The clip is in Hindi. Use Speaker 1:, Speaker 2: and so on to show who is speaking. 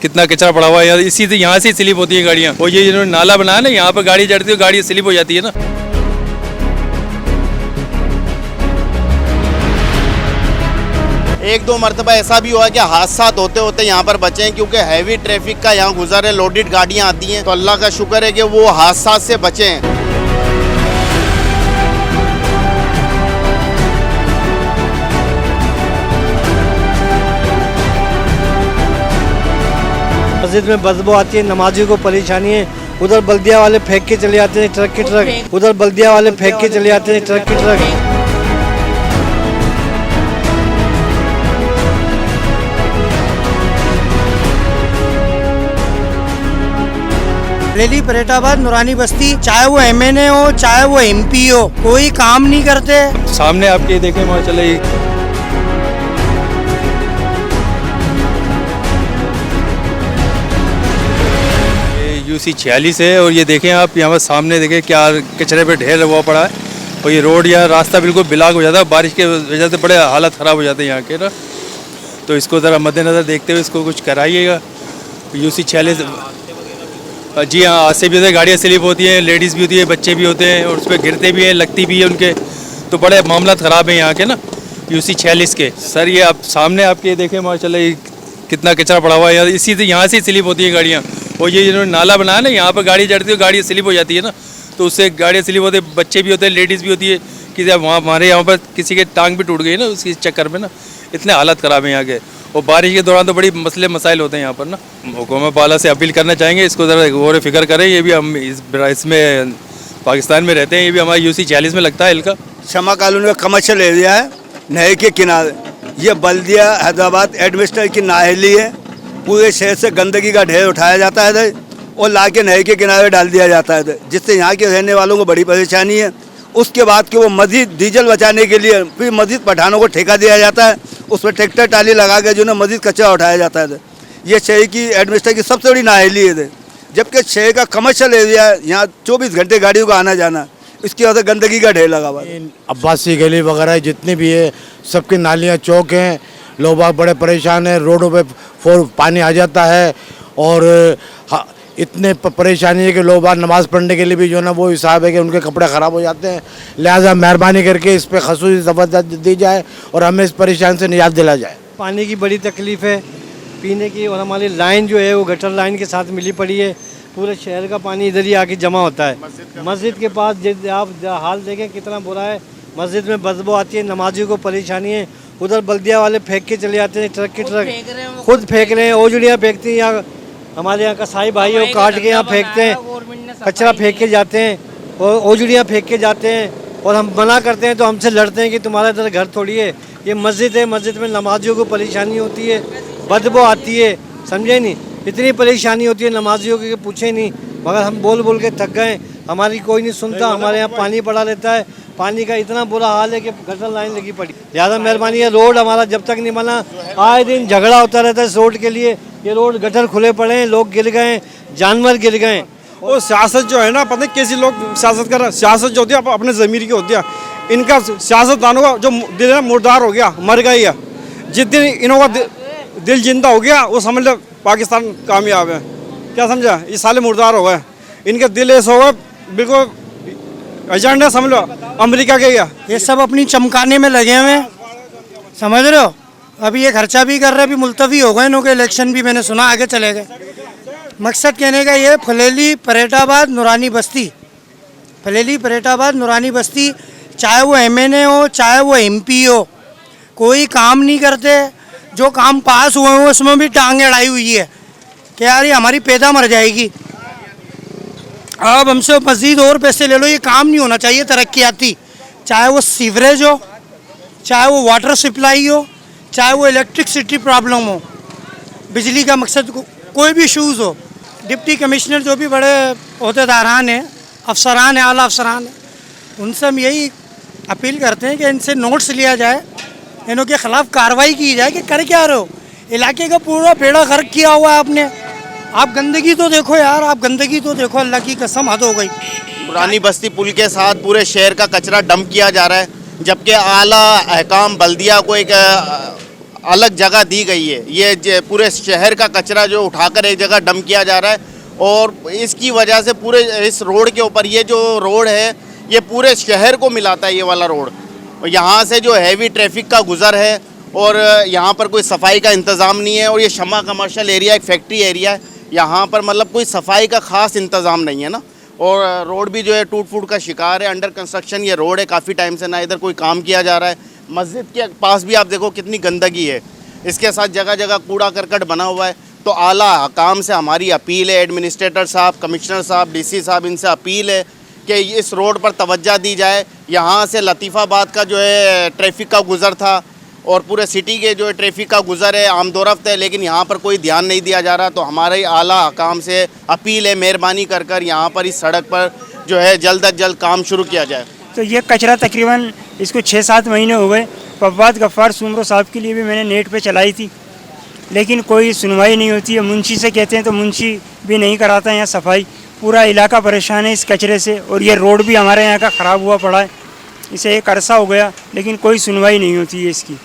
Speaker 1: कितना कचरा पड़ा हुआ है, इसी से यहाँ से स्लिप होती है गाड़ियाँ। और ये जिन्होंने नाला बनाया ना, यहाँ पर गाड़ी चढ़ती है, गाड़ी स्लिप हो जाती है ना।
Speaker 2: एक दो मरतबा ऐसा भी हुआ कि हादसा होते होते यहाँ पर बचे हैं, क्योंकि हैवी ट्रैफिक का यहाँ गुजर है, लोडेड गाड़ियाँ आती हैं, तो अल्लाह का शुक्र है कि वो हादसा से बचे हैं।
Speaker 3: मस्जिद में बदबू आती है, नमाजियों को परेशानी है। उधर बल्दिया वाले फेंक के चले जाते हैं ट्रक के ट्रक, उधर बल्दिया वाले फेंक के चले जाते हैं ट्रक के ट्रक।
Speaker 4: बरेली, फरीदाबाद, नूरानी बस्ती, चाहे वो MNA हो चाहे वो MP हो, कोई काम नहीं करते।
Speaker 1: सामने आपके देखे वहाँ चले UC 46 है। और ये देखें आप यहाँ पर सामने देखें क्या कचरे पे ढेर हुआ पड़ा है। और ये रोड या रास्ता बिल्कुल ब्लॉक हो जाता है, बारिश के वजह से बड़े हालत ख़राब हो जाते हैं यहाँ के ना। तो इसको ज़रा मद्देनज़र देखते हुए इसको कुछ कराइएगा। UC 46 जी हाँ, आसे भी होते हैं, गाड़ियाँ स्लिप होती हैं, लेडीज़ भी होती है, बच्चे भी होते हैं, और उस पर गिरते भी हैं, लगती भी है उनके। तो बड़े मामला ख़राब है यहाँ के ना UC 46 के। सर ये आप सामने आपके देखें माशाल्लाह कितना कचरा पड़ा हुआ है, इसी से यहाँ से स्लिप होती है गाड़ियाँ। और ये जिन्होंने नाला बनाया ना, यहाँ पर गाड़ी चढ़ती है, गाड़ी स्लिप हो जाती है ना। तो उससे गाड़ियाँ स्लिप होती है, बच्चे भी होते हैं, लेडीज़ भी होती है। कि वहाँ हमारे यहाँ पर किसी के टांग भी टूट गई ना उसकी चक्कर में ना, इतने हालत ख़राब है यहाँ के। और बारिश के दौरान तो बड़ी मसले मसाइल होते हैं यहाँ पर ना। हुकूमत वाला से अपील करना चाहेंगे, इसको ज़रा गौर फिक्र करें। ये भी हम इसमें पाकिस्तान में रहते हैं, ये भी हमारे UC 46 में लगता है इनका।
Speaker 5: शमा कॉलोनी का कमर्शियल एरिया है, नहर के किनारे। ये बल्दिया हैदराबाद एडमिनिस्ट्रेशन की नाअहली है। पूरे शहर से गंदगी का ढेर उठाया जाता है इधर और ला के नहर के किनारे डाल दिया जाता है इधर, जिससे यहाँ के रहने वालों को बड़ी परेशानी है। उसके बाद कि वो मस्जिद डीजल बचाने के लिए फिर मस्जिद पठानों को ठेका दिया जाता है, उस पर ट्रैक्टर टाली लगा के जो ना मस्जिद कचरा उठाया जाता है। ये शहर की एडमिनिस्ट्रेशन की सबसे बड़ी नाअहली है इधर, जबकि शहर का कमर्शियल एरिया है, यहाँ 24 घंटे गाड़ियों का आना जाना, इसकी वजह से गंदगी का ढेर लगा हुआ है।
Speaker 6: अब्बासी गली वगैरह जितनी भी है, सबकी नालियाँ चौक हैं, लोग बाग बड़े परेशान हैं, रोडों पे पानी आ जाता है। और इतने परेशानी है कि लोग बाग नमाज़ पढ़ने के लिए भी जो ना वो हिसाब है कि उनके कपड़े ख़राब हो जाते हैं। लिहाजा मेहरबानी करके इस पर ख़ुसूसी तवज्जो दी जाए और हमें इस परेशानी से निजात दिला जाए।
Speaker 3: पानी की बड़ी तकलीफ है पीने की, और हमारी लाइन जो है वो गटर लाइन के साथ मिली पड़ी है। पूरे शहर का पानी इधर ही आके जमा होता है। मस्जिद के पास आप हाल देखें कितना बुरा है, मस्जिद में बदबू आती है, नमाजियों को परेशानी है। उधर बल्दिया वाले फेंक के चले जाते हैं ट्रक के ट्रक, खुद फेंक रहे हैं, ओजड़ियाँ फेंकती हैं। यहाँ हमारे यहाँ कसाई भाई है, वो काट के यहाँ फेंकते हैं, कचरा फेंक के जाते हैं और ओजड़ियाँ फेंक के जाते हैं। और हम मना करते हैं तो हमसे लड़ते हैं कि तुम्हारा इधर घर थोड़ी है, ये मस्जिद है, मस्जिद में नमाजियों को परेशानी होती है, बदबू आती है, समझे नहीं। इतनी परेशानी होती है नमाजियों की पूछे नहीं, मगर हम बोल बोल के थक गए, हमारी कोई नहीं सुनता। हमारे यहाँ पानी पड़ा रहता है, पानी का इतना बुरा हाल है कि गटर लाइन लगी पड़ी। ज़्यादा मेहरबानी है, रोड हमारा जब तक नहीं बना, आए दिन झगड़ा होता रहता है इस रोड के लिए। ये रोड गटर खुले पड़े हैं, लोग गिर गए, जानवर गिर गए।
Speaker 7: और सियासत जो है ना, पता नहीं कैसे लोग सियासत कर रहे हैं। सियासत जो होती है अपने ज़मीर की होती है। इनका सियासतदानों का जो दिल है मुर्दार हो गया, मर गई है। जिस दिन इनका दिल जिंदा हो गया वो समझ लो पाकिस्तान कामयाब है। क्या समझा, ये साले मुर्दार हो गए, इनके दिल ऐसे हो गए बिल्कुल एजेंडा समझ लो अमेरिका के।
Speaker 4: ये सब अपनी चमकाने में लगे हुए हैं, समझ रहे हो। अभी ये खर्चा भी कर रहे हैं, अभी मुलतवी हो गए इनके इलेक्शन भी, मैंने सुना आगे चले गए। मकसद कहने का ये, फरेली, फरीदाबाद, नूरानी बस्ती, फरेली, फरीदाबाद, नूरानी बस्ती, चाहे वो MNA हो चाहे वो MP हो, कोई काम नहीं करते। जो काम पास हुए हैं उसमें भी टांग अड़ाई हुई है कि यार ये हमारी पैदा मर जाएगी, अब हमसे मज़ीद और पैसे ले लो। ये काम नहीं होना चाहिए तरक्याती, चाहे वो सीवरेज हो, चाहे वो वाटर सप्लाई हो, चाहे वो इलेक्ट्रिसिटी प्रॉब्लम हो, बिजली का मकसद कोई भी इशूज़ हो। डिप्टी कमिश्नर जो भी बड़े अहदेदारान हैं, अफसरान हैं, आला अफसरान हैं, उनसे हम यही अपील करते हैं कि इनसे नोट्स लिया जाए, इनके खिलाफ कार्रवाई की जाए कि कर क्या रहे हो। इलाके का पूरा बेड़ा गर्क किया हुआ है आपने। आप गंदगी तो देखो यार, आप गंदगी तो देखो, अल्लाह की कसम हद हो गई।
Speaker 2: नूरानी बस्ती पुल के साथ पूरे शहर का कचरा डंप किया जा रहा है, जबकि आला अहकाम बल्दिया को एक अलग जगह दी गई है। ये पूरे शहर का कचरा जो उठाकर एक जगह डंप किया जा रहा है और इसकी वजह से पूरे इस रोड के ऊपर, ये जो रोड है ये पूरे शहर को मिलाता है, ये वाला रोड। और यहाँ से जो हैवी ट्रैफिक का गुजर है और यहाँ पर कोई सफाई का इंतज़ाम नहीं है। और ये शमा कमर्शियल एरिया एक फैक्ट्री एरिया है, यहाँ पर मतलब कोई सफाई का ख़ास इंतज़ाम नहीं है ना। और रोड भी जो है टूट फूट का शिकार है, अंडर कंस्ट्रक्शन ये रोड है, काफ़ी टाइम से ना इधर कोई काम किया जा रहा है। मस्जिद के पास भी आप देखो कितनी गंदगी है, इसके साथ जगह जगह कूड़ा करकट बना हुआ है। तो आला हकाम से हमारी अपील है, एडमिनिस्ट्रेटर साहब, कमिश्नर साहब, डीसी साहब, इनसे अपील है कि इस रोड पर तवज्जो दी जाए। यहाँ से लतीफ़ाबाद का जो है ट्रैफिक का गुज़र था और पूरे सिटी के जो है ट्रैफिक का गुज़र है, आमदोरफ्त है, लेकिन यहाँ पर कोई ध्यान नहीं दिया जा रहा। तो हमारे आला हकाम से अपील है, मेहरबानी कर कर यहाँ पर इस सड़क पर जो है जल्द अज जल्द काम शुरू किया जाए।
Speaker 8: तो ये कचरा तकरीबन इसको 6-7 महीने हो गए। फवाद गफ्फार सुमरो साहब के लिए भी मैंने नेट पे चलाई थी, लेकिन कोई सुनवाई नहीं होती है। मुंशी से कहते हैं तो मुंशी भी नहीं कराता है यहाँ सफाई। पूरा इलाका परेशान है इस कचरे से और ये रोड भी हमारे यहाँ का ख़राब हुआ पड़ा है, इसे एक अरसा हो गया लेकिन कोई सुनवाई नहीं होती है इसकी।